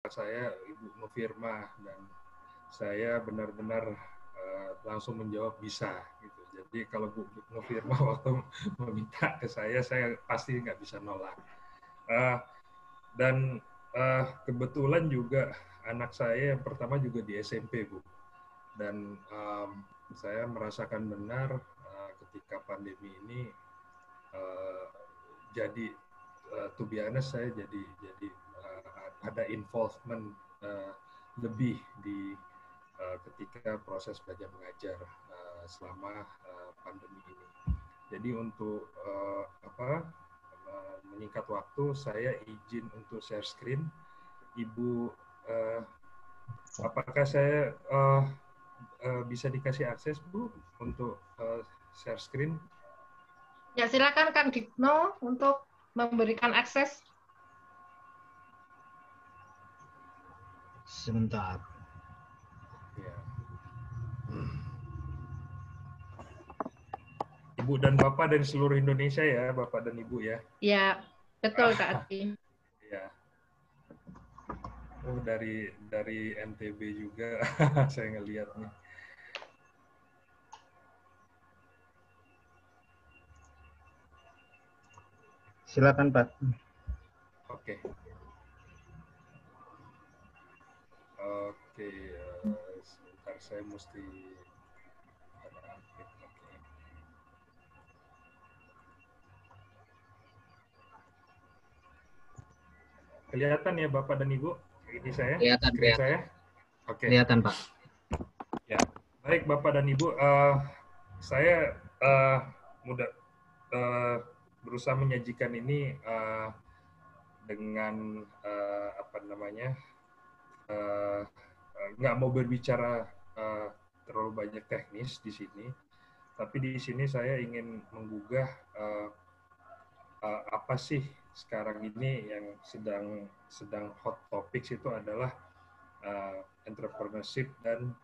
saya Ibu Nufirma, dan saya benar-benar langsung menjawab bisa gitu. Jadi kalau Bu Nufirma waktu meminta ke saya pasti nggak bisa nolak. Dan kebetulan juga anak saya yang pertama juga di SMP, Bu. Dan saya merasakan benar ketika pandemi ini jadi to be honest, saya jadi ada involvement lebih di ketika proses belajar mengajar selama pandemi ini. Jadi untuk menyingkat waktu, saya izin untuk share screen. Ibu, apakah saya bisa dikasih akses, Bu, untuk share screen? Ya, silakan Kang Digno untuk memberikan akses. Sebentar. Ya. Ibu dan Bapak dari seluruh Indonesia ya, Bapak dan Ibu ya. Ya, betul Kak Ati. Ya. Oh, dari NTB juga saya ngelihat nih. Silakan Pak. Oke. Oke, sebentar saya mesti kelihatan ya Bapak dan Ibu? Ini saya, screen saya. Oke. Kelihatan Pak. Ya, baik Bapak dan Ibu, saya berusaha menyajikan ini dengan nggak mau berbicara terlalu banyak teknis di sini, tapi di sini saya ingin menggugah apa sih sekarang ini yang sedang hot topics itu adalah entrepreneurship dan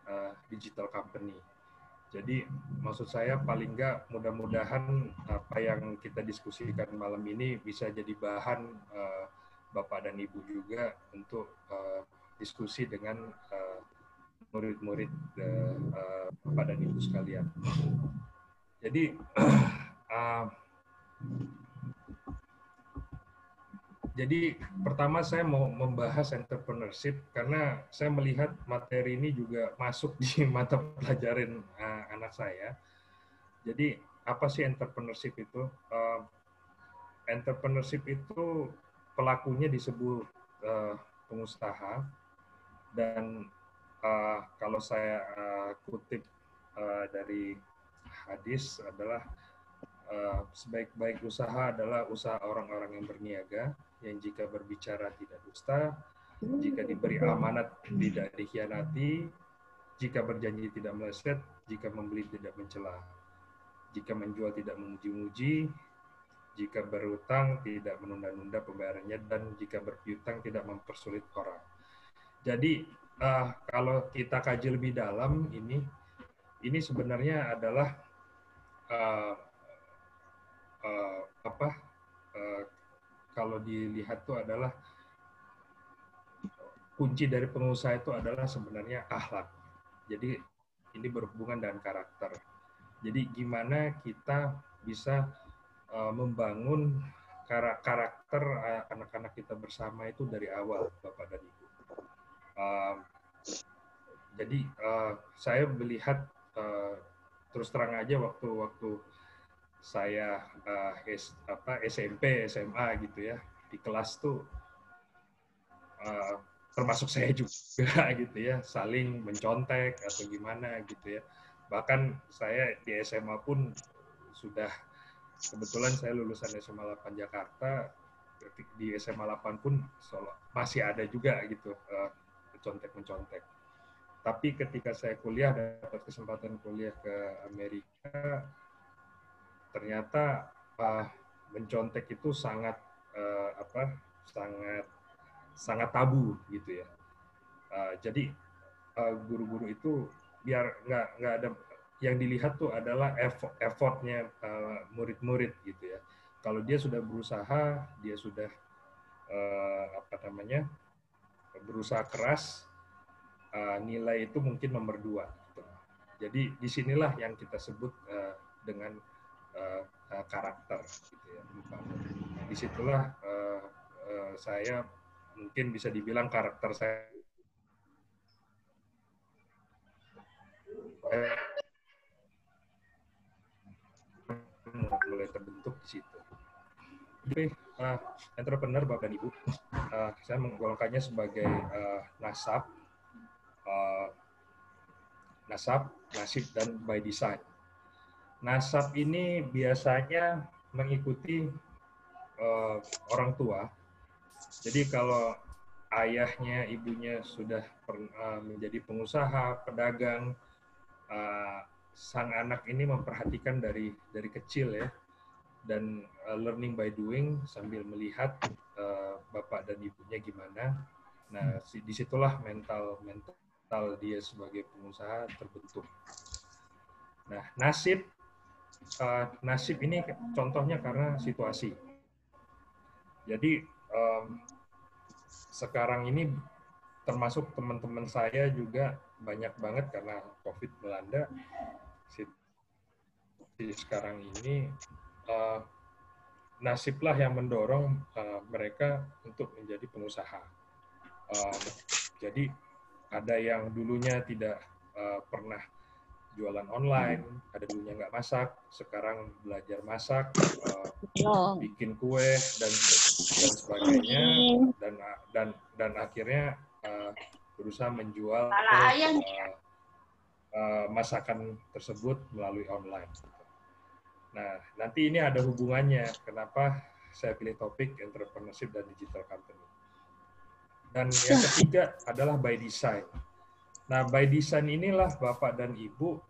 digital company. Jadi maksud saya paling nggak mudah-mudahan apa yang kita diskusikan malam ini bisa jadi bahan Bapak dan Ibu juga untuk diskusi dengan murid-murid Bapak dan Ibu sekalian. Jadi Jadi pertama saya mau membahas entrepreneurship karena saya melihat materi ini juga masuk di mata pelajaran anak saya. Jadi apa sih entrepreneurship itu? Entrepreneurship itu pelakunya disebut pengusaha, dan kalau saya kutip dari hadis adalah sebaik-baik usaha adalah usaha orang-orang yang berniaga, yang jika berbicara tidak dusta, jika diberi amanat tidak dikhianati, jika berjanji tidak meleset, jika membeli tidak mencela, jika menjual tidak memuji-muji, jika berutang tidak menunda-nunda pembayarannya, dan jika berpiutang tidak mempersulit orang. Jadi kalau kita kaji lebih dalam ini sebenarnya adalah kalau dilihat itu adalah kunci dari pengusaha itu adalah sebenarnya akhlak. Jadi ini berhubungan dengan karakter. Jadi gimana kita bisa membangun karakter anak-anak kita bersama itu dari awal, Bapak dan Ibu. Jadi saya melihat terus terang aja waktu saya SMP, SMA gitu ya, di kelas tuh termasuk saya juga gitu ya, saling mencontek atau gimana gitu ya. Bahkan saya di SMA pun sudah, kebetulan saya lulusan SMA 8 Jakarta, di SMA 8 pun masih ada juga gitu mencontek. Tapi ketika saya kuliah, dapat kesempatan kuliah ke Amerika, ternyata mencontek itu sangat sangat tabu gitu ya. Jadi guru-guru itu biar nggak ada yang dilihat tuh adalah effortnya murid-murid gitu ya. Kalau dia sudah berusaha, dia sudah berusaha keras, nilai itu mungkin nomor 2. Gitu. Jadi disinilah yang kita sebut dengan karakter. Gitu ya. Disitulah saya mungkin bisa dibilang karakter saya mulai terbentuk di situ. Jadi, entrepreneur Bapak dan Ibu, saya menggolongkannya sebagai nasab, nasib, dan by design. Nasab ini biasanya mengikuti orang tua. Jadi kalau ayahnya, ibunya sudah menjadi pengusaha, pedagang, sang anak ini memperhatikan dari kecil ya, dan learning by doing sambil melihat bapak dan ibunya gimana. Nah, disitulah mental dia sebagai pengusaha terbentuk. Nah, nasib ini contohnya karena situasi. Jadi sekarang ini termasuk teman-teman saya juga banyak banget karena COVID melanda. Sekarang ini nasiblah yang mendorong mereka untuk menjadi pengusaha. Jadi ada yang dulunya tidak pernah jualan online, ada dulunya nggak masak, sekarang belajar masak, bikin kue dan sebagainya, dan akhirnya berusaha menjual masakan tersebut melalui online. Nah, nanti ini ada hubungannya kenapa saya pilih topik entrepreneurship dan digital company. Dan yang ketiga adalah by design. Nah, by design inilah Bapak dan Ibu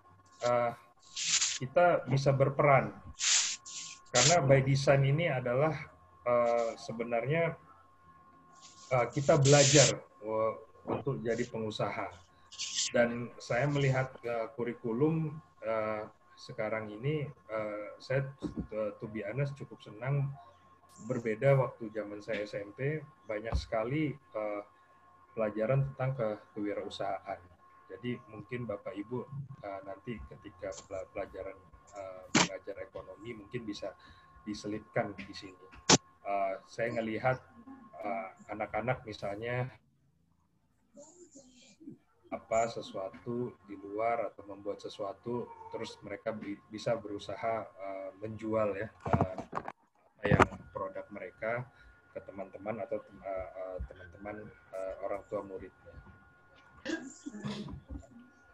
kita bisa berperan. Karena by design ini adalah sebenarnya kita belajar untuk jadi pengusaha. Dan saya melihat kurikulum sekarang ini, saya to be honest cukup senang. Berbeda waktu zaman saya SMP, banyak sekali pelajaran tentang kewirausahaan. Jadi mungkin Bapak Ibu nanti ketika pelajaran mengajar ekonomi mungkin bisa diselipkan di sini. Saya ngelihat anak-anak misalnya sesuatu di luar atau membuat sesuatu, terus mereka bisa berusaha menjual ya yang produk mereka ke teman-teman atau teman-teman orang tua muridnya.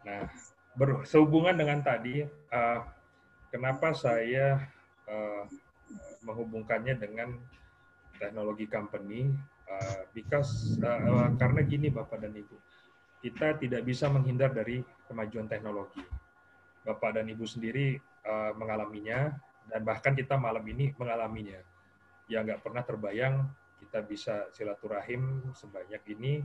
Nah, sehubungan dengan tadi, kenapa saya menghubungkannya dengan teknologi company? Karena gini Bapak dan Ibu, kita tidak bisa menghindar dari kemajuan teknologi. Bapak dan Ibu sendiri mengalaminya, dan bahkan kita malam ini mengalaminya. Ya nggak pernah terbayang kita bisa silaturahim sebanyak ini,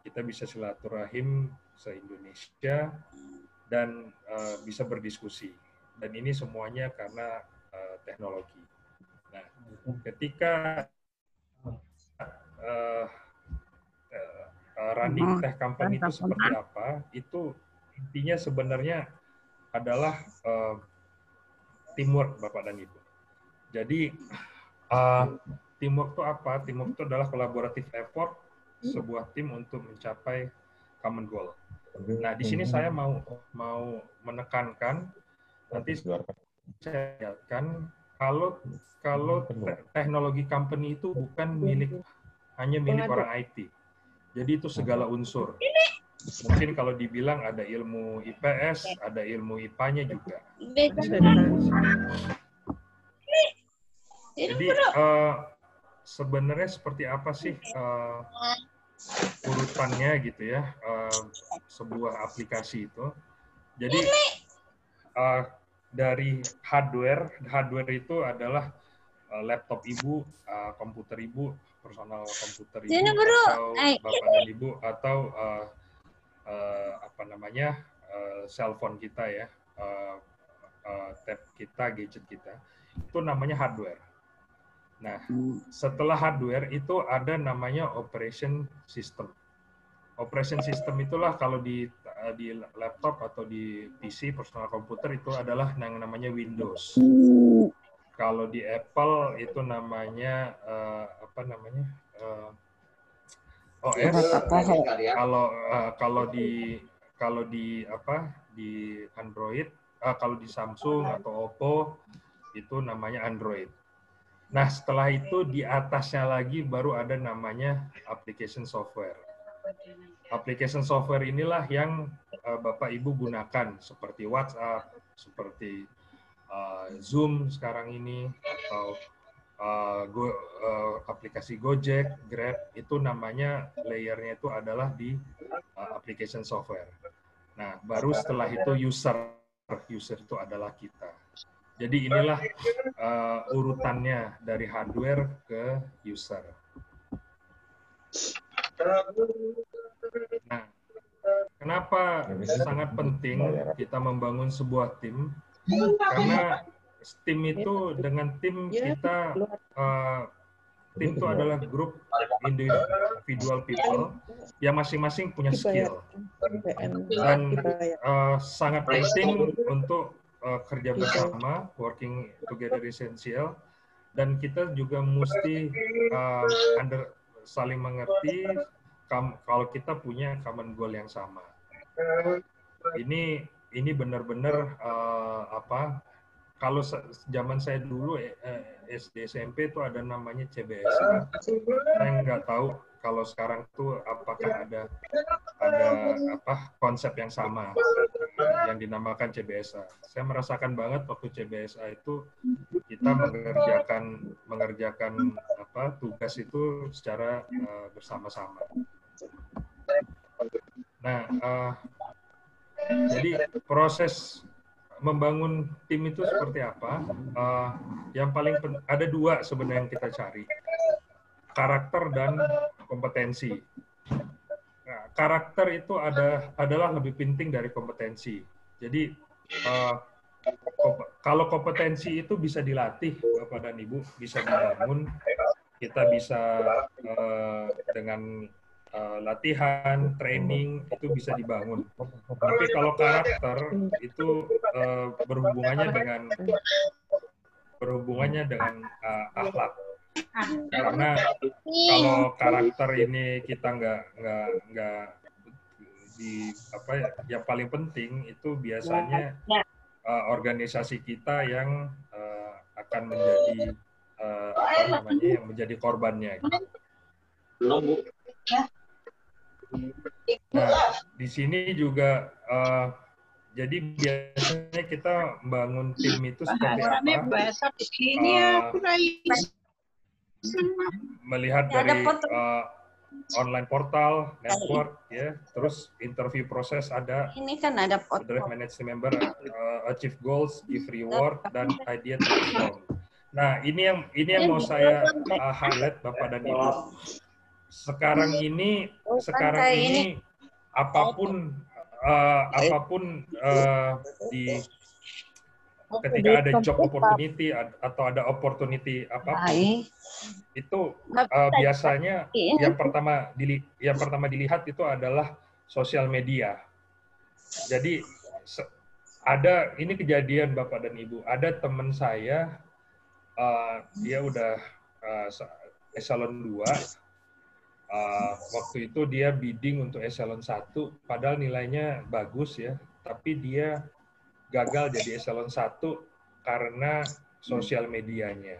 kita bisa silaturahim se-Indonesia, dan bisa berdiskusi. Dan ini semuanya karena teknologi. Nah, ketika running tech company itu seperti apa, itu intinya sebenarnya adalah teamwork Bapak dan Ibu. Jadi teamwork itu apa? Teamwork itu adalah collaborative effort sebuah tim untuk mencapai common goal. Nah, di sini saya mau menekankan, nanti saya lihatkan kalau teknologi company itu bukan hanya milik orang IT. Jadi itu segala unsur. Mungkin kalau dibilang ada ilmu IPS, ada ilmu IPA-nya juga. Jadi sebenarnya seperti apa sih urutannya gitu ya, sebuah aplikasi itu. Jadi dari hardware itu adalah laptop Ibu, komputer Ibu, personal komputer Ibu, atau Bapak dan Ibu, atau cellphone kita ya, tab kita, gadget kita, itu namanya hardware. Nah, setelah hardware itu ada namanya operation system. Operation system itulah kalau di laptop atau di PC personal komputer itu adalah yang namanya Windows. Kalau di Apple itu namanya OS. Kalau di Android, kalau di Samsung atau Oppo itu namanya Android. Nah, setelah itu di atasnya lagi baru ada namanya application software. Application software inilah yang Bapak Ibu gunakan seperti WhatsApp, seperti Zoom sekarang ini, atau aplikasi Gojek, Grab, itu namanya layernya itu adalah di application software. Nah, baru setelah itu user itu adalah kita. Jadi inilah urutannya dari hardware ke user. Nah, kenapa sangat penting kita membangun sebuah tim? Karena tim itu dengan tim kita, tim itu adalah grup individual people yang masing-masing punya skill dan sangat penting untuk kerja bersama, working together essential, dan kita juga mesti saling mengerti kalau kita punya common goal yang sama. Ini benar-benar kalau zaman saya dulu SD SMP itu ada namanya CBSA. Saya nggak tahu kalau sekarang tuh apakah ada konsep yang sama yang dinamakan CBSA. Saya merasakan banget waktu CBSA itu kita mengerjakan tugas itu secara bersama-sama. Nah, jadi proses membangun tim itu seperti apa? Yang paling ada dua sebenarnya yang kita cari, karakter dan kompetensi. Nah, karakter itu adalah lebih penting dari kompetensi. Jadi kalau kompetensi itu bisa dilatih, Bapak dan Ibu, bisa dibangun. Kita bisa dengan latihan, training itu bisa dibangun. Tapi kalau karakter itu berhubungannya dengan akhlak. Karena kalau karakter ini kita nggak yang paling penting itu biasanya organisasi kita yang akan menjadi yang menjadi korbannya. Nah, di sini juga jadi biasanya kita membangun tim itu seperti apa? Melihat dari online portal, network, ya, terus interview proses ada. Ini kan ada Drive manage member, achieve goals, give reward, dan idea transform. Nah, ini yang mau saya highlight, Bapak dan Ibu. Sekarang ini apapun ketika ada job opportunity atau ada opportunity apapun, itu biasanya yang pertama dilihat itu adalah sosial media. Jadi ada ini kejadian Bapak dan Ibu, ada teman saya dia udah eselon 2. Waktu itu dia bidding untuk eselon 1, padahal nilainya bagus ya, tapi dia gagal jadi eselon 1 karena sosial medianya.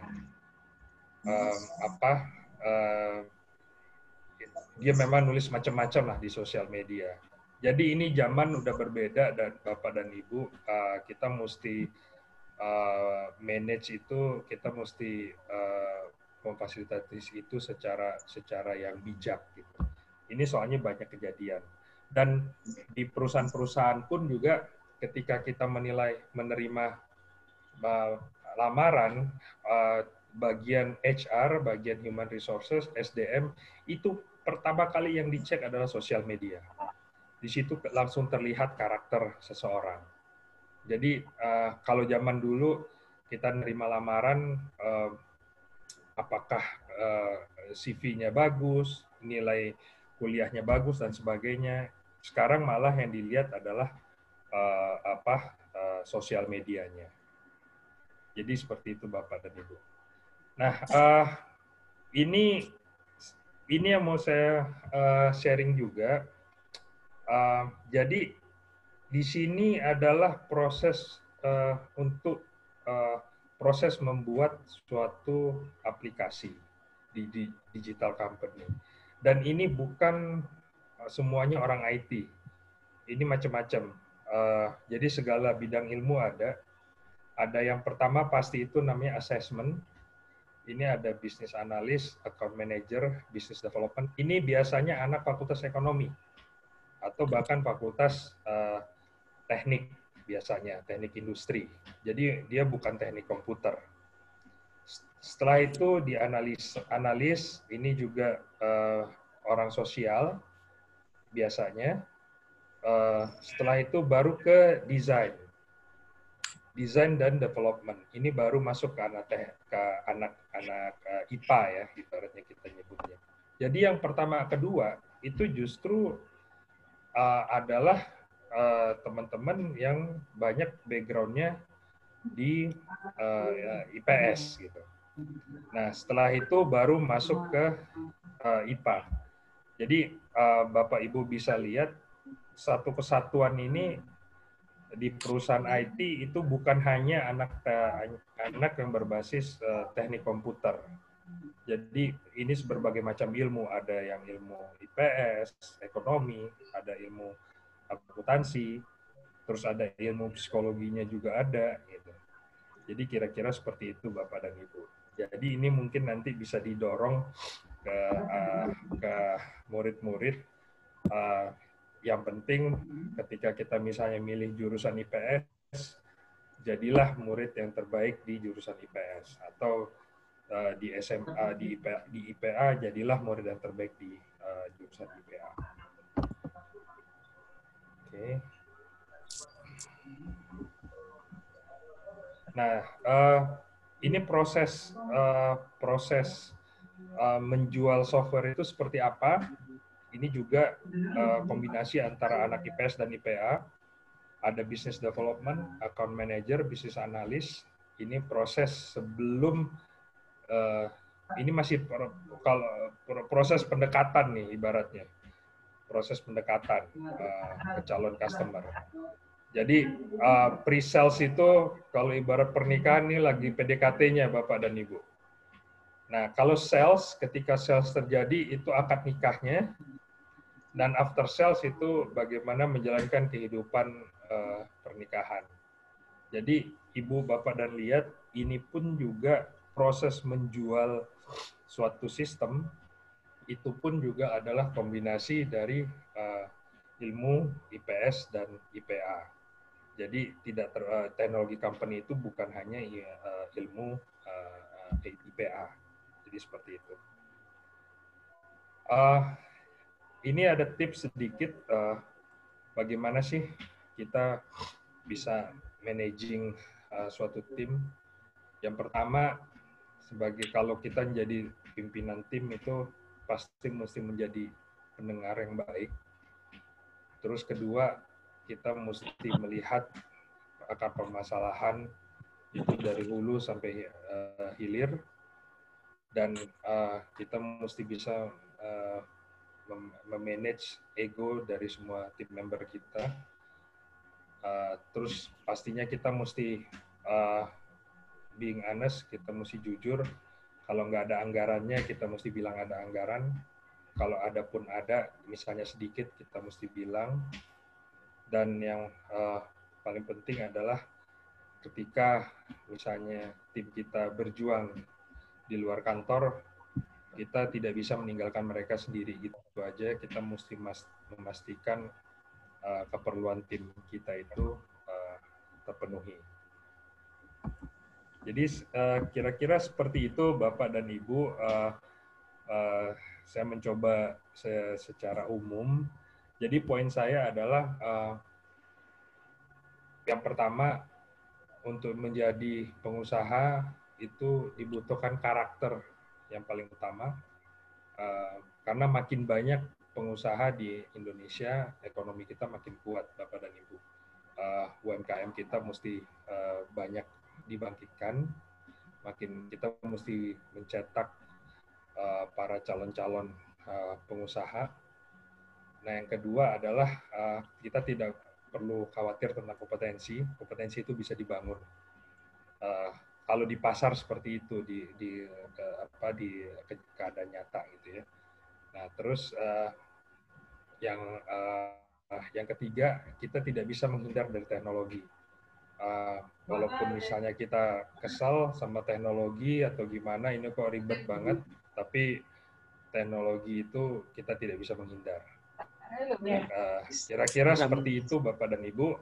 Dia memang nulis macam-macam lah di sosial media. Jadi ini zaman udah berbeda, dan Bapak dan Ibu, kita mesti manage itu, kita mesti memfasilitasi itu secara yang bijak gitu. Ini soalnya banyak kejadian. Dan di perusahaan-perusahaan pun juga ketika kita menerima lamaran, bagian HR, bagian Human Resources, SDM, itu pertama kali yang dicek adalah sosial media. Di situ langsung terlihat karakter seseorang. Jadi kalau zaman dulu kita nerima lamaran, apakah CV-nya bagus, nilai kuliahnya bagus dan sebagainya. Sekarang malah yang dilihat adalah sosial medianya. Jadi seperti itu Bapak dan Ibu. Nah, ini yang mau saya sharing juga. Jadi di sini adalah proses untuk proses membuat suatu aplikasi di digital company. Dan ini bukan semuanya orang IT. Ini macam-macam. Jadi segala bidang ilmu ada. Ada yang pertama pasti itu namanya assessment. Ini ada business analyst, account manager, business development. Ini biasanya anak fakultas ekonomi atau bahkan fakultas teknik biasanya, teknik industri. Jadi dia bukan teknik komputer. Setelah itu analis ini juga orang sosial biasanya. Setelah itu baru ke desain dan development. Ini baru masuk ke anak IPA ya, ibaratnya kita nyebutnya. Jadi yang pertama kedua itu justru adalah teman-teman yang banyak background-nya di IPS gitu. Nah, setelah itu baru masuk ke IPA. Jadi Bapak Ibu bisa lihat satu kesatuan ini di perusahaan IT itu bukan hanya anak yang berbasis teknik komputer. Jadi ini berbagai macam ilmu, ada yang ilmu IPS, ekonomi, ada ilmu akuntansi, terus ada ilmu psikologinya juga ada. Gitu. Jadi kira-kira seperti itu Bapak dan Ibu. Jadi ini mungkin nanti bisa didorong ke murid-murid. Yang penting ketika kita misalnya milih jurusan IPS, jadilah murid yang terbaik di jurusan IPS. Atau di SMA, di IPA, jadilah murid yang terbaik di jurusan IPA. Oke. Nah, ini proses menjual software itu seperti apa? Ini juga kombinasi antara anak IPS dan IPA. Ada business development, account manager, business analyst. Ini proses sebelum ini masih proses pendekatan nih ibaratnya. Proses pendekatan ke calon customer. Jadi pre-sales itu kalau ibarat pernikahan ini lagi PDKT-nya Bapak dan Ibu. Nah, kalau sales, ketika sales terjadi itu akad nikahnya, dan after sales itu bagaimana menjalankan kehidupan pernikahan. Jadi Ibu, Bapak dan lihat, ini pun juga proses menjual suatu sistem, itu pun juga adalah kombinasi dari ilmu IPS dan IPA. Jadi tidak teknologi company itu bukan hanya ilmu IPA. Jadi seperti itu. Ini ada tips sedikit bagaimana sih kita bisa managing suatu tim. Yang pertama, sebagai kalau kita menjadi pimpinan tim itu pasti mesti menjadi pendengar yang baik. Terus kedua, kita mesti melihat akar permasalahan itu dari hulu sampai hilir, dan kita mesti bisa memanage ego dari semua tim member kita. Terus pastinya kita mesti being honest, kita mesti jujur. Kalau nggak ada anggarannya, kita mesti bilang ada anggaran. Kalau ada pun ada, misalnya sedikit, kita mesti bilang. Dan yang paling penting adalah ketika misalnya tim kita berjuang di luar kantor, kita tidak bisa meninggalkan mereka sendiri, gitu aja. Kita mesti memastikan keperluan tim kita itu terpenuhi. Jadi kira-kira seperti itu Bapak dan Ibu. Saya mencoba secara umum. Jadi poin saya adalah yang pertama, untuk menjadi pengusaha itu dibutuhkan karakter yang paling utama, karena makin banyak pengusaha di Indonesia, ekonomi kita makin kuat, Bapak dan Ibu. UMKM kita mesti banyak dibangkitkan, makin kita mesti mencetak para calon-calon pengusaha. Nah, yang kedua adalah kita tidak perlu khawatir tentang kompetensi. Kompetensi itu bisa dibangun. Kalau di pasar seperti itu, di keadaan nyata gitu ya. Nah, terus yang ketiga, kita tidak bisa menghindar dari teknologi. Walaupun misalnya kita kesal sama teknologi atau gimana, ini kok ribet banget, tapi teknologi itu kita tidak bisa menghindar. Kira-kira seperti itu Bapak dan Ibu.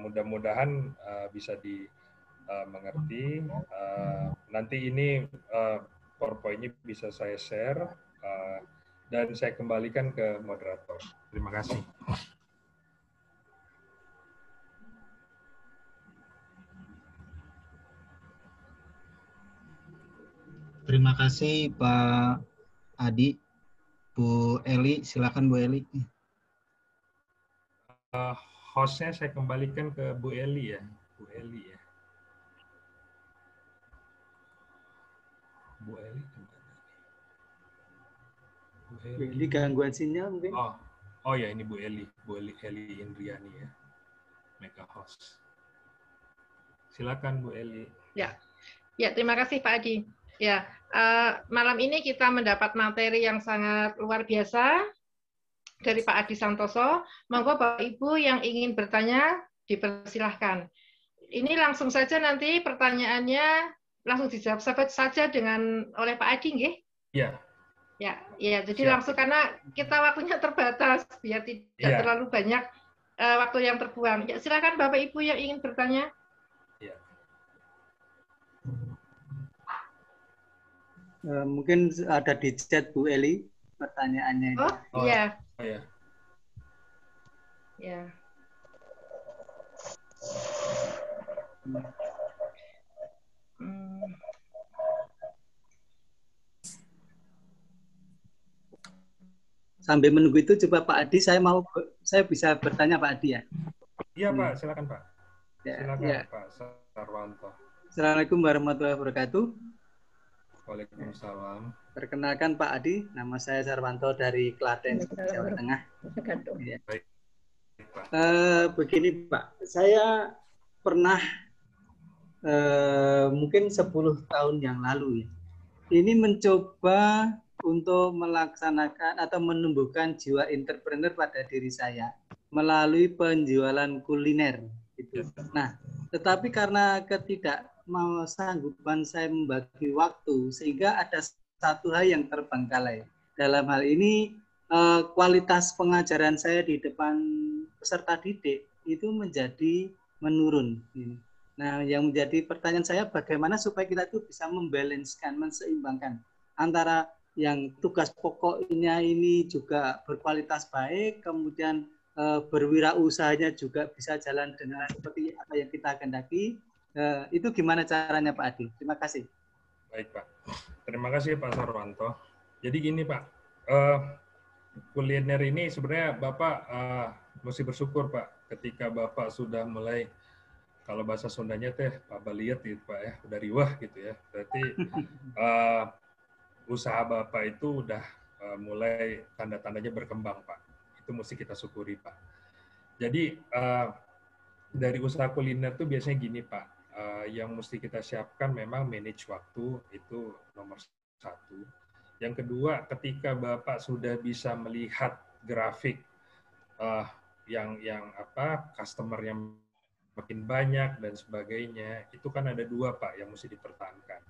Mudah-mudahan bisa dimengerti. Nanti ini PowerPoint-nya bisa saya share dan saya kembalikan ke moderator. Terima kasih. Terima kasih Pak Adi. Bu Eli, silakan Bu Eli. Hostnya saya kembalikan ke Bu Eli ya. Bu Eli ya. Bu Eli kemana? Bu Eli. Ini gangguan sinyal mungkin. Oh ya, ini Bu Eli Indriani ya. Mega host. Silakan Bu Eli. Ya, terima kasih Pak Adi. Ya, malam ini kita mendapat materi yang sangat luar biasa dari Pak Adi Santoso. Monggo Bapak Ibu yang ingin bertanya dipersilahkan. Ini langsung saja nanti pertanyaannya langsung dijawab saja oleh Pak Adi, nggih? Iya. Ya, jadi langsung karena kita waktunya terbatas biar tidak terlalu banyak waktu yang terbuang. Ya, silakan Bapak Ibu yang ingin bertanya. Iya. Mungkin ada di chat Bu Eli pertanyaannya. Iya. Oh ya. Ya. Sambil menunggu itu coba Pak Adi, saya bisa bertanya Pak Adi ya? Iya Pak, silakan Pak. Silakan ya. Pak Sarwanto. Assalamualaikum warahmatullahi wabarakatuh. Waalaikumsalam. Perkenalkan Pak Adi, nama saya Sarwanto dari Klaten, Jawa Tengah. Ya. Baik, Pak. Begini Pak, saya pernah mungkin 10 tahun yang lalu ya, ini mencoba untuk melaksanakan atau menumbuhkan jiwa entrepreneur pada diri saya melalui penjualan kuliner. Gitu. Nah, tetapi karena sanggupan saya membagi waktu, sehingga ada satu hal yang terbengkalai. Dalam hal ini, kualitas pengajaran saya di depan peserta didik itu menjadi menurun. Nah, yang menjadi pertanyaan saya, bagaimana supaya kita itu bisa membalanskan, menseimbangkan antara yang tugas pokoknya ini juga berkualitas baik, kemudian berwirausahanya juga bisa jalan dengan seperti apa yang kita kehendaki. Itu gimana caranya Pak Adi? Terima kasih. Baik Pak. Terima kasih Pak Sarwanto. Jadi gini Pak, kuliner ini sebenarnya Bapak mesti bersyukur Pak ketika Bapak sudah mulai, kalau bahasa Sundanya teh Pak Baliet gitu Pak ya, udah riwah gitu ya. Berarti usaha Bapak itu udah mulai tanda-tandanya berkembang Pak. Itu mesti kita syukuri Pak. Jadi dari usaha kuliner tuh biasanya gini Pak, yang mesti kita siapkan memang manage waktu, itu nomor satu. Yang kedua, ketika Bapak sudah bisa melihat grafik yang customer yang makin banyak dan sebagainya, itu kan ada dua Pak yang mesti dipertahankan.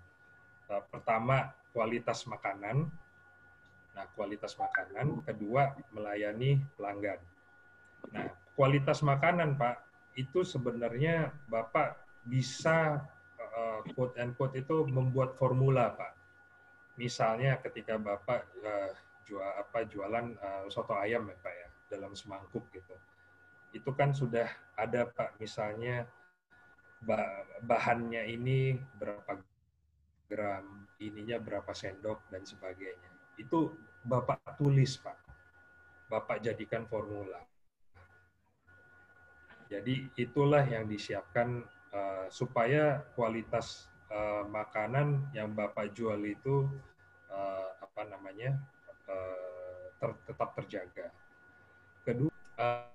Pertama, kualitas makanan. Nah, kualitas makanan. Kedua, melayani pelanggan. Nah, kualitas makanan Pak, itu sebenarnya Bapak bisa quote and quote itu membuat formula Pak. Misalnya ketika Bapak jualan soto ayam ya Pak ya, dalam semangkuk gitu. Itu kan sudah ada Pak, misalnya bahannya ini berapa gram, ininya berapa sendok dan sebagainya. Itu Bapak tulis, Pak. Bapak jadikan formula. Jadi itulah yang disiapkan supaya kualitas makanan yang Bapak jual itu tetap terjaga. Kedua,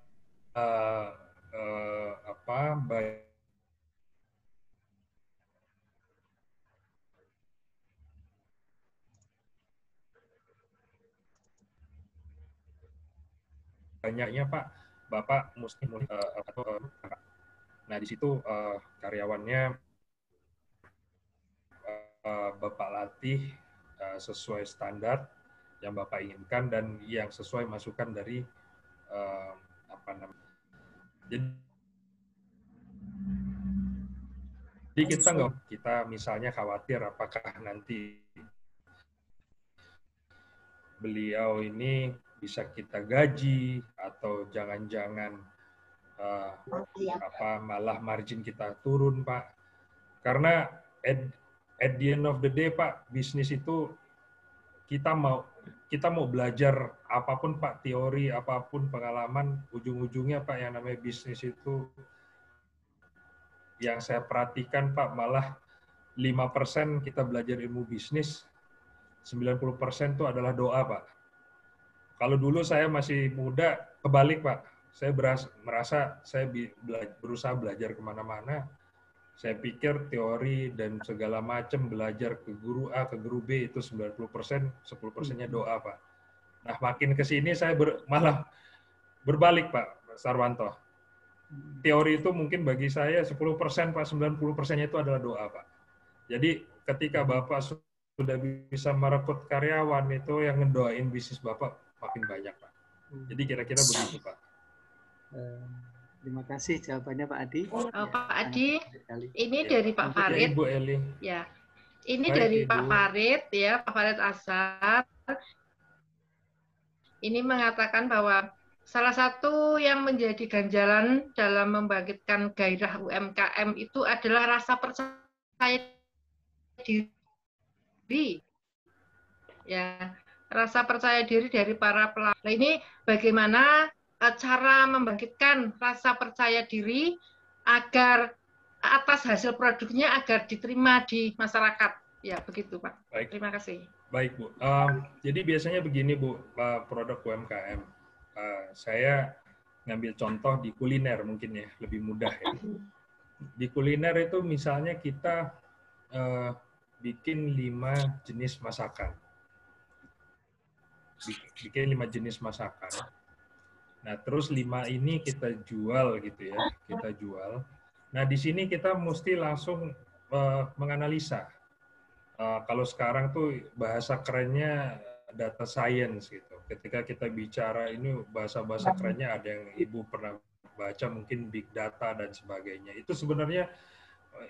banyaknya Pak, Bapak mesti nah di situ karyawannya Bapak latih sesuai standar yang Bapak inginkan dan yang sesuai masukan dari jadi kita misalnya khawatir apakah nanti beliau ini bisa kita gaji atau jangan-jangan malah margin kita turun, Pak. Karena at the end of the day, Pak, bisnis itu kita mau belajar apapun, Pak, teori apapun, pengalaman, ujung-ujungnya, Pak, yang namanya bisnis itu yang saya perhatikan, Pak, malah 5% kita belajar ilmu bisnis, 90% itu adalah doa, Pak. Kalau dulu saya masih muda, kebalik, Pak. Saya merasa saya berusaha belajar kemana-mana. Saya pikir teori dan segala macam belajar ke guru A, ke guru B itu 90%, 10%-nya doa, Pak. Nah, makin ke sini saya malah berbalik, Pak Sarwanto. Teori itu mungkin bagi saya 10%, Pak, 90%-nya itu adalah doa, Pak. Jadi ketika Bapak sudah bisa merekrut karyawan, itu yang ngedoain bisnis Bapak makin banyak, Pak. Jadi kira-kira begitu, Pak. Terima kasih jawabannya Pak Adi. Pak Adi, ini ya, dari Pak Farid. Ibu Eli. Ya, ini baik, dari Ibu. Pak Farid, ya, Pak Farid Asar. Ini mengatakan bahwa salah satu yang menjadi ganjalan dalam membangkitkan gairah UMKM itu adalah rasa percaya diri. Ya, rasa percaya diri dari para pelaku. Nah, ini bagaimana cara membangkitkan rasa percaya diri agar atas hasil produknya agar diterima di masyarakat. Ya, begitu, Pak. Baik. Terima kasih. Baik, Bu. Jadi biasanya begini, Bu, produk UMKM. Saya ngambil contoh di kuliner mungkin ya, lebih mudah ya. Di kuliner itu misalnya kita bikin 5 jenis masakan. Bikin 5 jenis masakan. Nah, terus 5 ini kita jual gitu ya, kita jual. Nah, di sini kita mesti langsung menganalisa. Kalau sekarang tuh bahasa kerennya data science gitu. Ketika kita bicara ini bahasa-bahasa kerennya ada yang Ibu pernah baca mungkin big data dan sebagainya. Itu sebenarnya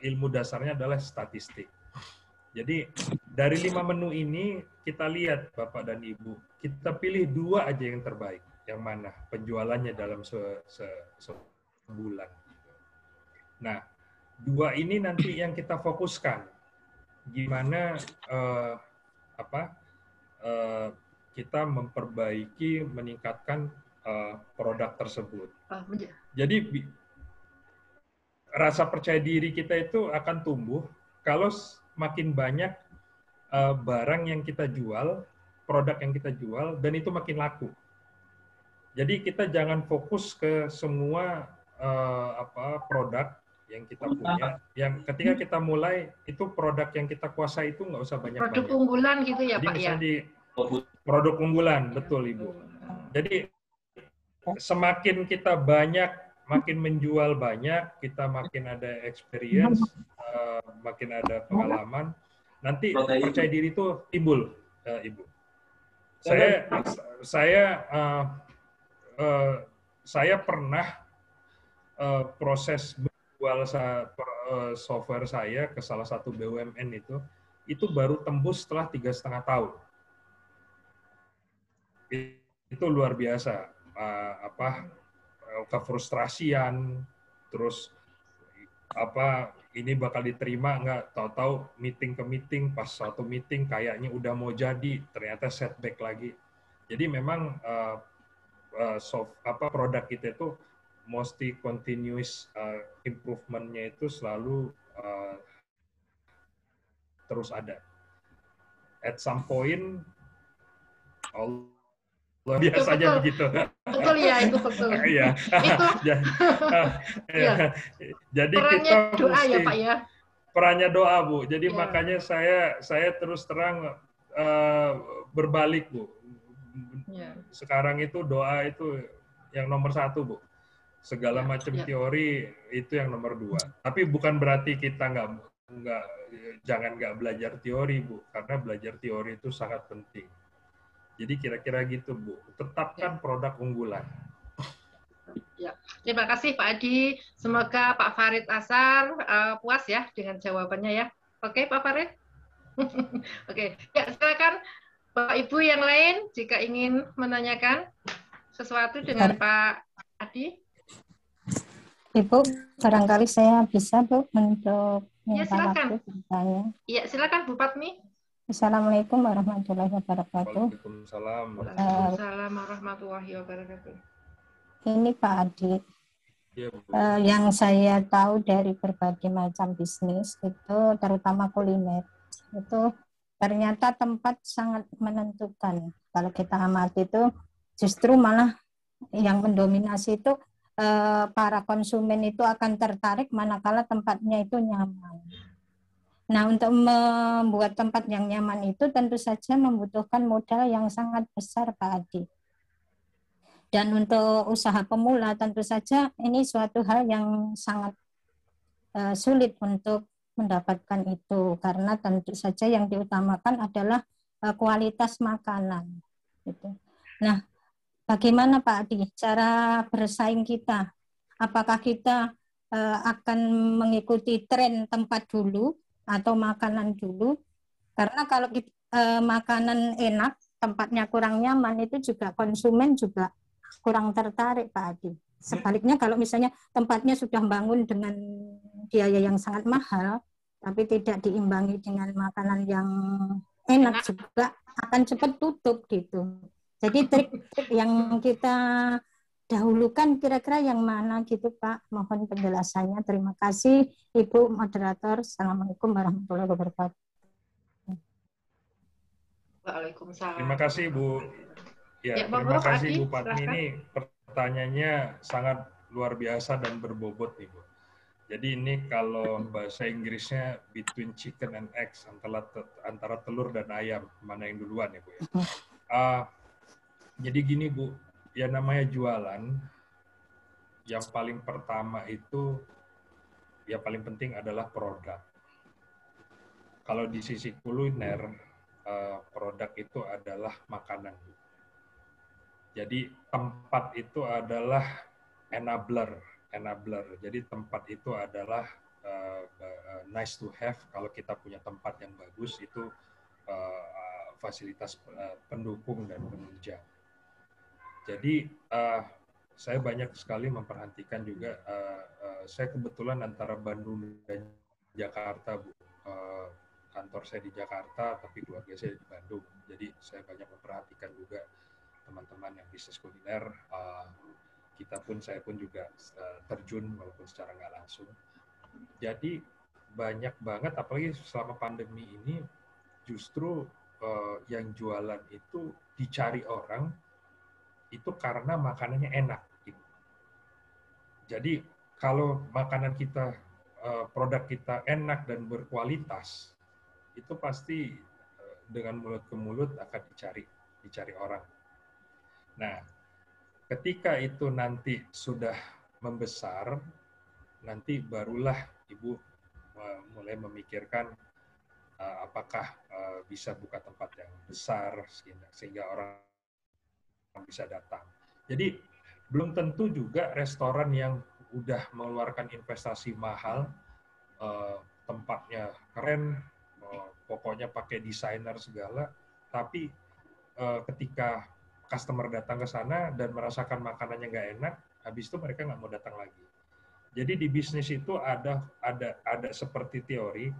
ilmu dasarnya adalah statistik. Jadi dari 5 menu ini kita lihat Bapak dan Ibu, kita pilih 2 aja yang terbaik. Yang mana penjualannya dalam sebulan. Nah, 2 ini nanti yang kita fokuskan. Gimana kita memperbaiki, meningkatkan produk tersebut. Jadi rasa percaya diri kita itu akan tumbuh kalau makin banyak barang yang kita jual, produk yang kita jual, dan itu makin laku. Jadi kita jangan fokus ke semua produk yang kita punya. Yang ketika kita mulai itu produk yang kita kuasai itu nggak usah banyak-banyak. Produk unggulan gitu ya, jadi, Pak ya. Di produk unggulan, betul Ibu. Jadi semakin kita banyak, makin menjual banyak, kita makin ada experience, makin ada pengalaman. Nanti percaya diri itu timbul, Ibu. Saya pernah proses jual software saya ke salah satu BUMN itu baru tembus setelah 3,5 tahun. Itu luar biasa. Kefrustrasian, terus ini bakal diterima nggak, tahu-tahu meeting ke meeting, pas satu meeting kayaknya udah mau jadi, ternyata setback lagi. Jadi memang produk kita itu mesti continuous improvement-nya itu selalu terus ada. At some point, biasanya begitu. Betul ya, itu betul. Iya. Itu. Jadi perannya kita doa mesti, ya Pak ya. Perannya doa Bu. Jadi Ya. makanya saya terus terang berbalik Bu. Ya. Sekarang itu doa itu yang nomor 1 Bu. Segala macam teori itu yang nomor 2. Tapi bukan berarti kita jangan nggak belajar teori Bu, karena belajar teori itu sangat penting. Jadi kira-kira gitu Bu. Tetapkan produk unggulan. Ya, terima kasih Pak Adi. Semoga Pak Farid Asar puas ya dengan jawabannya ya. Oke Pak Farid. Oke, ya silakan Bapak Ibu yang lain jika ingin menanyakan sesuatu dengan Pak Adi. Ibu, barangkali saya bisa Bu untuk minta silakan. waktu bertanya. Iya, silakan Bu Patmi. Assalamualaikum warahmatullahi wabarakatuh. Waalaikumsalam. Waalaikumsalam warahmatullahi wabarakatuh. Ini Pak Adi, ya, yang saya tahu dari berbagai macam bisnis itu, terutama kuliner, itu ternyata tempat sangat menentukan. Kalau kita amati itu justru malah yang mendominasi itu para konsumen itu akan tertarik manakala tempatnya itu nyaman. Nah, untuk membuat tempat yang nyaman itu tentu saja membutuhkan modal yang sangat besar, Pak Adi. Dan untuk usaha pemula tentu saja ini suatu hal yang sangat sulit untuk mendapatkan itu, karena tentu saja yang diutamakan adalah kualitas makanan. Gitu. Nah, bagaimana Pak Adi cara bersaing kita? Apakah kita akan mengikuti tren tempat dulu atau makanan dulu? Karena kalau makanan enak, tempatnya kurang nyaman, itu juga konsumen juga kurang tertarik Pak Adi. Sebaliknya kalau misalnya tempatnya sudah bangun dengan biaya yang sangat mahal, tapi tidak diimbangi dengan makanan yang enak juga akan cepat tutup gitu. Jadi trik-trik yang kita dahulukan kira-kira yang mana gitu Pak? Mohon penjelasannya. Terima kasih Ibu Moderator. Assalamualaikum warahmatullahi wabarakatuh. Waalaikumsalam. Terima kasih Bu. Ya, terima kasih Bu Patmi. Ini pertanyaannya sangat luar biasa dan berbobot nih Bu. Jadi ini kalau bahasa Inggrisnya between chicken and eggs, antara telur dan ayam, mana yang duluan ya Bu ya. Jadi gini Bu, ya namanya jualan, yang paling pertama itu, ya paling penting adalah produk. Kalau di sisi kuliner, produk itu adalah makanan Bu. Jadi tempat itu adalah enabler. Jadi tempat itu adalah nice to have. Kalau kita punya tempat yang bagus itu fasilitas pendukung dan penunjang. Jadi saya banyak sekali memperhatikan juga. Saya kebetulan antara Bandung dan Jakarta, Bu. Kantor saya di Jakarta, tapi keluarga saya di Bandung. Jadi saya banyak memperhatikan juga teman-teman yang bisnis kuliner, saya pun juga terjun walaupun secara nggak langsung. Jadi banyak banget, apalagi selama pandemi ini, justru yang jualan itu dicari orang itu karena makanannya enak. Gitu. Jadi kalau makanan kita, produk kita enak dan berkualitas, itu pasti dengan mulut ke mulut akan dicari orang. Nah, ketika itu nanti sudah membesar, nanti barulah Ibu mulai memikirkan apakah bisa buka tempat yang besar sehingga orang bisa datang. Jadi belum tentu juga restoran yang udah mengeluarkan investasi mahal, tempatnya keren, pokoknya pakai desainer segala, tapi ketika customer datang ke sana dan merasakan makanannya nggak enak, habis itu mereka nggak mau datang lagi. Jadi di bisnis itu ada seperti teori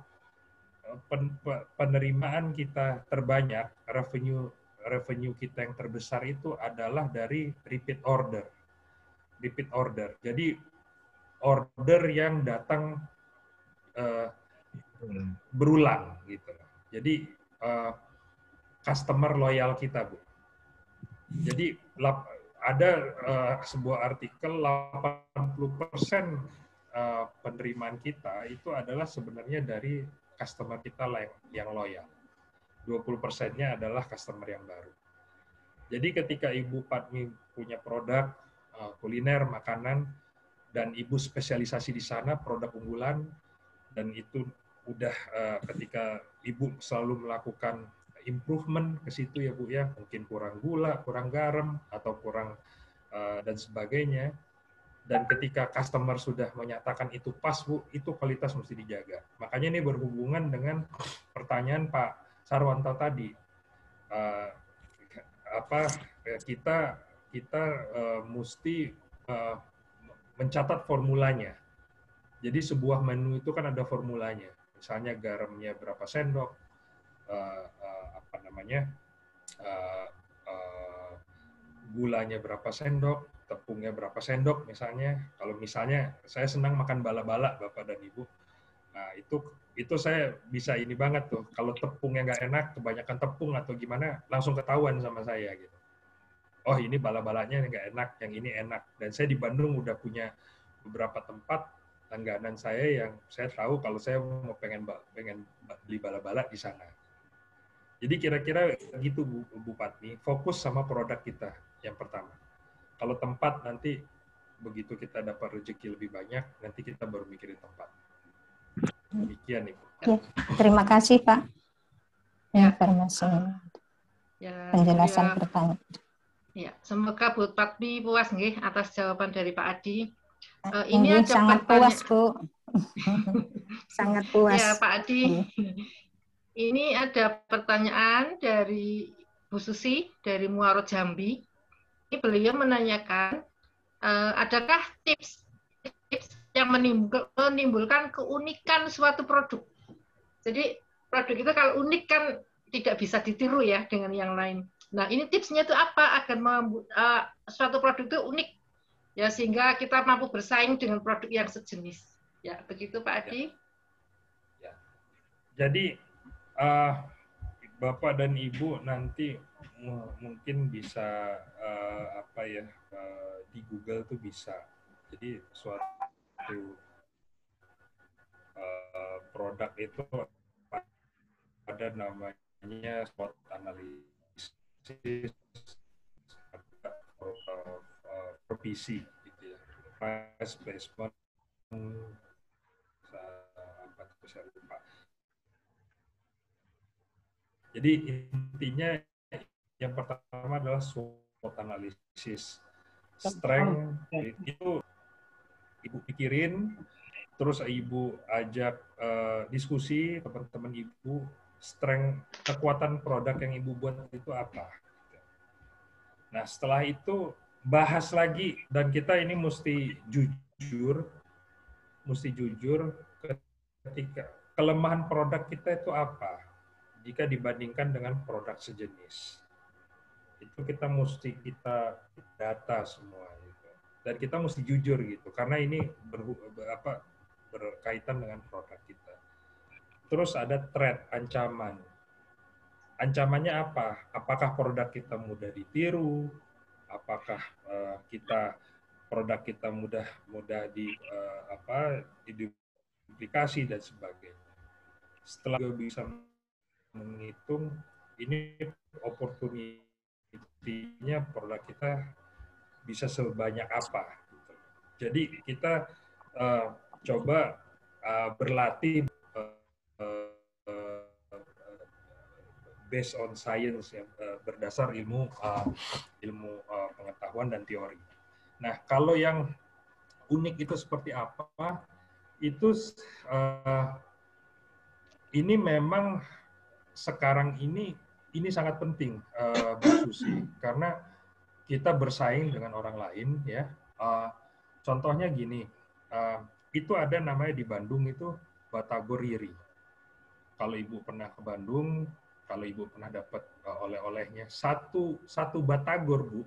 penerimaan kita terbanyak, revenue kita yang terbesar itu adalah dari repeat order. Repeat order. Jadi order yang datang berulang gitu. Jadi customer loyal kita, Bu. Jadi ada sebuah artikel 80% penerimaan kita itu adalah sebenarnya dari customer kita yang loyal. 20%-nya adalah customer yang baru. Jadi ketika Ibu Patmi punya produk kuliner, makanan, dan Ibu spesialisasi di sana produk unggulan, dan itu udah ketika Ibu selalu melakukan improvement ke situ ya Bu ya, mungkin kurang gula, kurang garam, atau kurang dan sebagainya. Dan ketika customer sudah menyatakan itu pas Bu, itu kualitas mesti dijaga. Makanya ini berhubungan dengan pertanyaan Pak Sarwanto tadi. Kita mesti mencatat formulanya. Jadi sebuah menu itu kan ada formulanya. Misalnya garamnya berapa sendok, gulanya berapa sendok, tepungnya berapa sendok misalnya. Kalau misalnya saya senang makan bala-bala Bapak dan Ibu. Nah, itu saya bisa ini banget tuh. Kalau tepungnya nggak enak, kebanyakan tepung atau gimana, langsung ketahuan sama saya gitu. Oh, ini bala-balanya nggak enak, yang ini enak. Dan saya di Bandung udah punya beberapa tempat langganan saya yang saya tahu kalau saya mau pengen beli bala-bala di sana. Jadi kira-kira gitu Bu Patmi, fokus sama produk kita yang pertama. Kalau tempat nanti begitu kita dapat rezeki lebih banyak, nanti kita baru mikirin tempat. Demikian Ibu. Ya, terima kasih Pak. Informasi. Ya, penjelasan pertanyaan. Ya, semoga Bu Patmi puas nggih atas jawaban dari Pak Adi. Ini ada sangat puas Bu. Sangat puas. Ya Pak Adi. Ini ada pertanyaan dari Bu Susi dari Muaro Jambi. Ini beliau menanyakan, adakah tips yang menimbulkan keunikan suatu produk? Jadi produk itu kalau unik kan tidak bisa ditiru ya dengan yang lain. Nah ini tipsnya itu apa agar suatu produk itu unik ya sehingga kita mampu bersaing dengan produk yang sejenis. Ya begitu Pak Adi. Ya. Jadi Bapak dan Ibu nanti mungkin bisa di Google tuh bisa. Jadi suatu produk itu ada namanya SWOT analysis, provisi gitu ya, price placement, saya lupa. Jadi intinya yang pertama adalah SWOT analysis. Strength itu Ibu pikirin, terus Ibu ajak diskusi teman-teman Ibu, strength, kekuatan produk yang Ibu buat itu apa. Nah setelah itu bahas lagi, dan kita ini mesti jujur ketika kelemahan produk kita itu apa jika dibandingkan dengan produk sejenis. Itu kita data semua gitu. Dan kita mesti jujur gitu karena ini berkaitan dengan produk kita. Terus ada threat, ancaman. Ancamannya apa? Apakah produk kita mudah ditiru? Apakah produk kita mudah diduplikasi dan sebagainya. Setelah bisa menghitung ini opportunity-nya produk kita bisa sebanyak apa. Jadi kita coba berlatih based on science ya, berdasar ilmu pengetahuan dan teori. Nah, kalau yang unik itu seperti apa? Itu ini memang sekarang ini sangat penting, Bu Susi, karena kita bersaing dengan orang lain ya. Contohnya gini, itu ada namanya di Bandung itu batagor riri. Kalau Ibu pernah ke Bandung, kalau Ibu pernah dapat oleh-olehnya, satu batagor, Bu,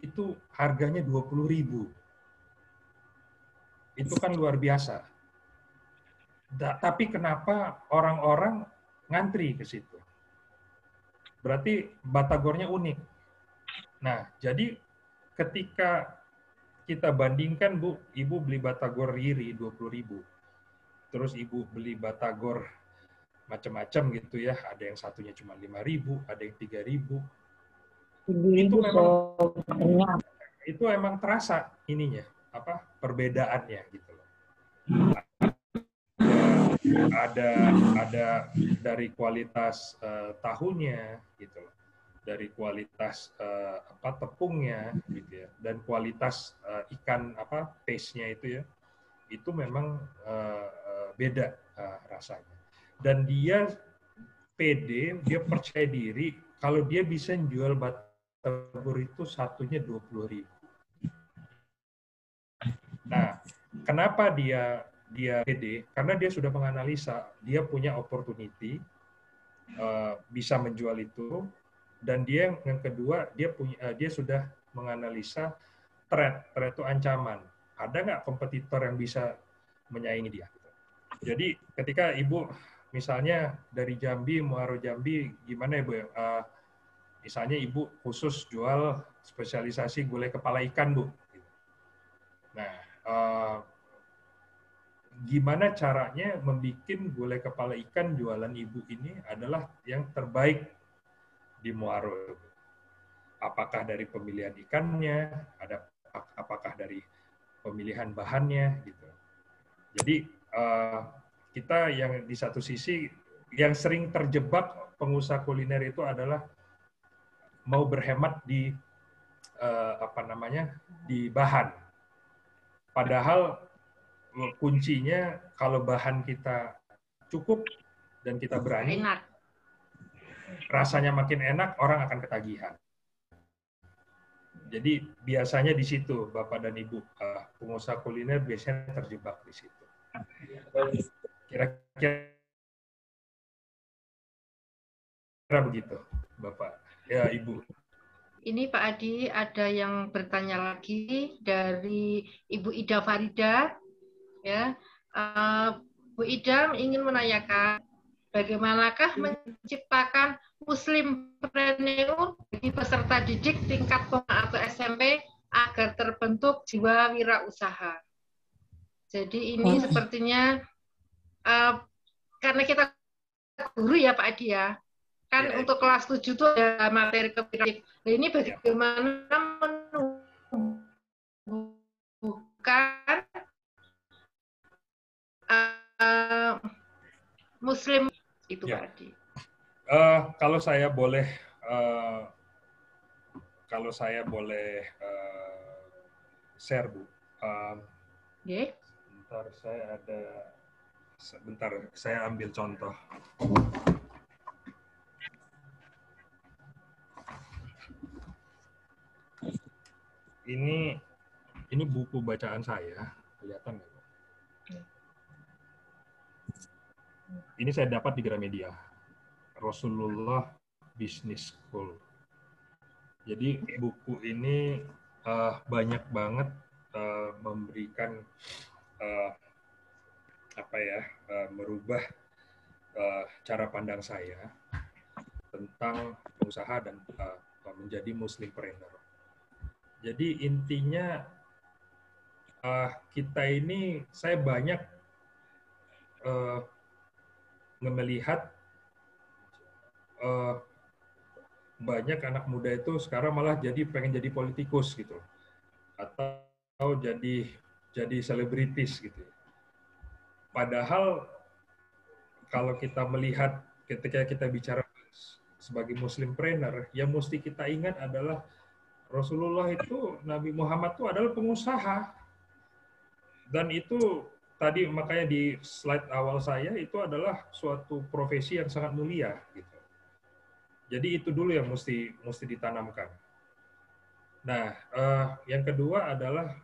itu harganya 20.000. Itu kan luar biasa. Tapi kenapa orang-orang ngantri ke situ? Berarti batagornya unik. Nah, jadi ketika kita bandingkan, Bu, Ibu beli batagor riri 20.000. Terus Ibu beli batagor macam-macam gitu ya, ada yang satunya cuma 5.000, ada yang 3.000. Itu emang terasa ininya, perbedaannya gitu loh. Ada dari kualitas tahunya gitu loh, dari kualitas tepungnya gitu ya, dan kualitas ikan paste-nya itu ya, itu memang beda rasanya. Dan dia pede, dia percaya diri kalau dia bisa jual batagor itu satunya 20.000. Nah, kenapa dia pede? Karena dia sudah menganalisa, dia punya opportunity bisa menjual itu, dan dia yang kedua dia sudah menganalisa threat itu ancaman. Ada nggak kompetitor yang bisa menyaingi dia? Jadi ketika Ibu misalnya dari Jambi, Muaro Jambi, gimana Ibu? Misalnya Ibu khusus jual spesialisasi gulai kepala ikan, Bu. Nah, gimana caranya membuat gulai kepala ikan jualan Ibu ini adalah yang terbaik di Muaro? Apakah dari pemilihan ikannya, apakah dari pemilihan bahannya, gitu. Jadi kita yang di satu sisi yang sering terjebak pengusaha kuliner itu adalah mau berhemat di di bahan. Padahal kuncinya kalau bahan kita cukup dan kita berani, rasanya makin enak, orang akan ketagihan. Jadi biasanya di situ Bapak dan Ibu pengusaha kuliner biasanya terjebak di situ. Kira-kira begitu, Bapak. Ya, Ibu. Ini Pak Adi, ada yang bertanya lagi dari Ibu Ida Farida. Ya, Bu Ida ingin menanyakan, bagaimanakah menciptakan Muslempreneur bagi peserta didik tingkat atau SMP agar terbentuk jiwa wirausaha? Jadi ini sepertinya karena kita guru ya Pak Adi ya, kan ya, untuk kelas 7 itu ada materi kepemimpinan. Nah, ini bagaimana menumbuhkan Muslim itu ya. Pak Adi. Kalau saya boleh share, Bu. Sebentar saya ambil contoh. Ini buku bacaan saya, kelihatan nggak? Ini saya dapat di Gramedia, Rasulullah Business School. Jadi buku ini banyak banget memberikan merubah cara pandang saya tentang pengusaha dan menjadi Muslempreneur. Jadi intinya kita ini, saya banyak melihat banyak anak muda itu sekarang malah pengen jadi politikus gitu, atau jadi selebritis gitu. Padahal kalau kita melihat ketika kita bicara sebagai Muslempreneur, yang mesti kita ingat adalah Rasulullah itu, Nabi Muhammad itu adalah pengusaha. Dan itu tadi makanya di slide awal saya itu adalah suatu profesi yang sangat mulia gitu. Jadi itu dulu yang mesti ditanamkan. Nah, yang kedua adalah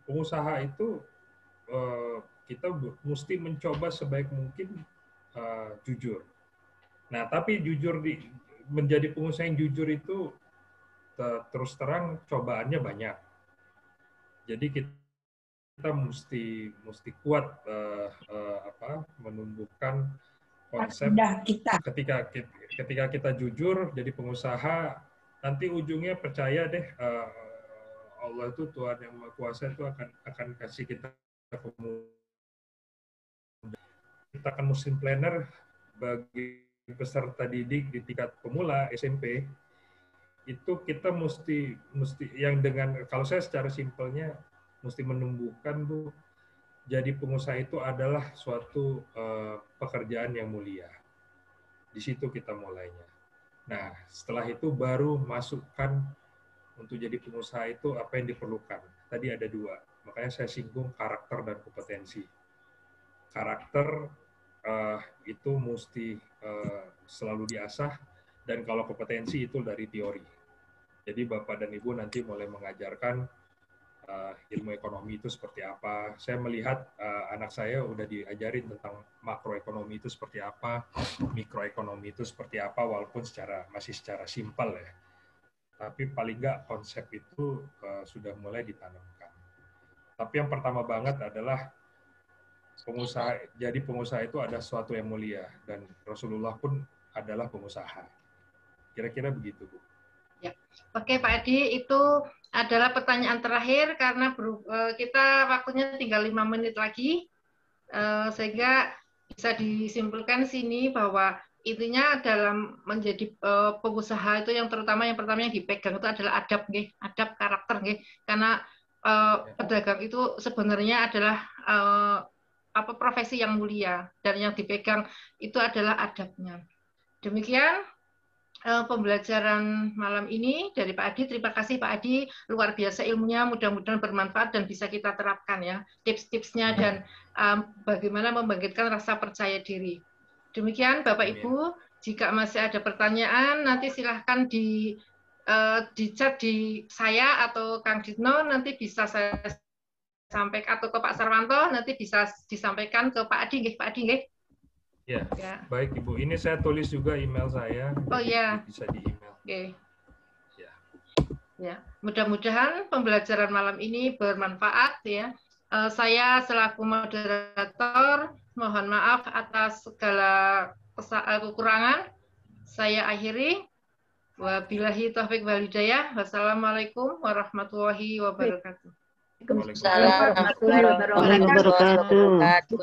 pengusaha itu kita mesti mencoba sebaik mungkin jujur. Nah, tapi menjadi pengusaha yang jujur itu terus terang cobaannya banyak. Jadi kita mesti kuat menumbuhkan konsep ketika kita jujur jadi pengusaha, nanti ujungnya percaya deh Allah itu Tuhan yang Maha Kuasa itu akan kasih kita kita akan Muslim Planner bagi peserta didik di tingkat pemula SMP itu kita mesti yang dengan, kalau saya secara simpelnya mesti menumbuhkan Bu, jadi pengusaha itu adalah suatu pekerjaan yang mulia. Di situ kita mulainya. Nah, setelah itu baru masukkan untuk jadi pengusaha itu apa yang diperlukan. Tadi ada 2, makanya saya singgung karakter dan kompetensi. Karakter itu mesti selalu diasah, dan kalau kompetensi itu dari teori. Jadi Bapak dan Ibu nanti mulai mengajarkan ilmu ekonomi itu seperti apa. Saya melihat anak saya udah diajarin tentang makroekonomi itu seperti apa, mikroekonomi itu seperti apa, walaupun masih secara simpel ya. Tapi paling nggak konsep itu sudah mulai ditanamkan. Tapi yang pertama banget adalah jadi pengusaha itu ada sesuatu yang mulia, dan Rasulullah pun adalah pengusaha. Kira-kira begitu, Bu. Ya. Oke, Pak Adi, itu adalah pertanyaan terakhir karena kita waktunya tinggal 5 menit lagi, sehingga bisa disimpulkan sini bahwa intinya dalam menjadi pengusaha itu yang pertama yang dipegang itu adalah adab, adab karakter, karena pedagang itu sebenarnya adalah profesi yang mulia, dan yang dipegang itu adalah adabnya. Demikian pembelajaran malam ini dari Pak Adi. Terima kasih Pak Adi, luar biasa ilmunya, mudah-mudahan bermanfaat dan bisa kita terapkan ya tips-tipsnya dan bagaimana membangkitkan rasa percaya diri. Demikian Bapak Ibu, jika masih ada pertanyaan nanti silahkan di chat di saya atau Kang Ditno, nanti bisa saya sampaikan, atau ke Pak Sarwanto nanti bisa disampaikan ke Pak Adi, Pak Adi. Ya, baik Ibu. Ini saya tulis juga email saya. Oh ya. Bisa di email. Oke. Ya, mudah-mudahan pembelajaran malam ini bermanfaat ya. Saya selaku moderator mohon maaf atas segala kekurangan. Saya akhiri. Wabillahi taufiq wal hidayah. Wassalamualaikum warahmatullahi wabarakatuh. Waalaikumsalam warahmatullahi wabarakatuh.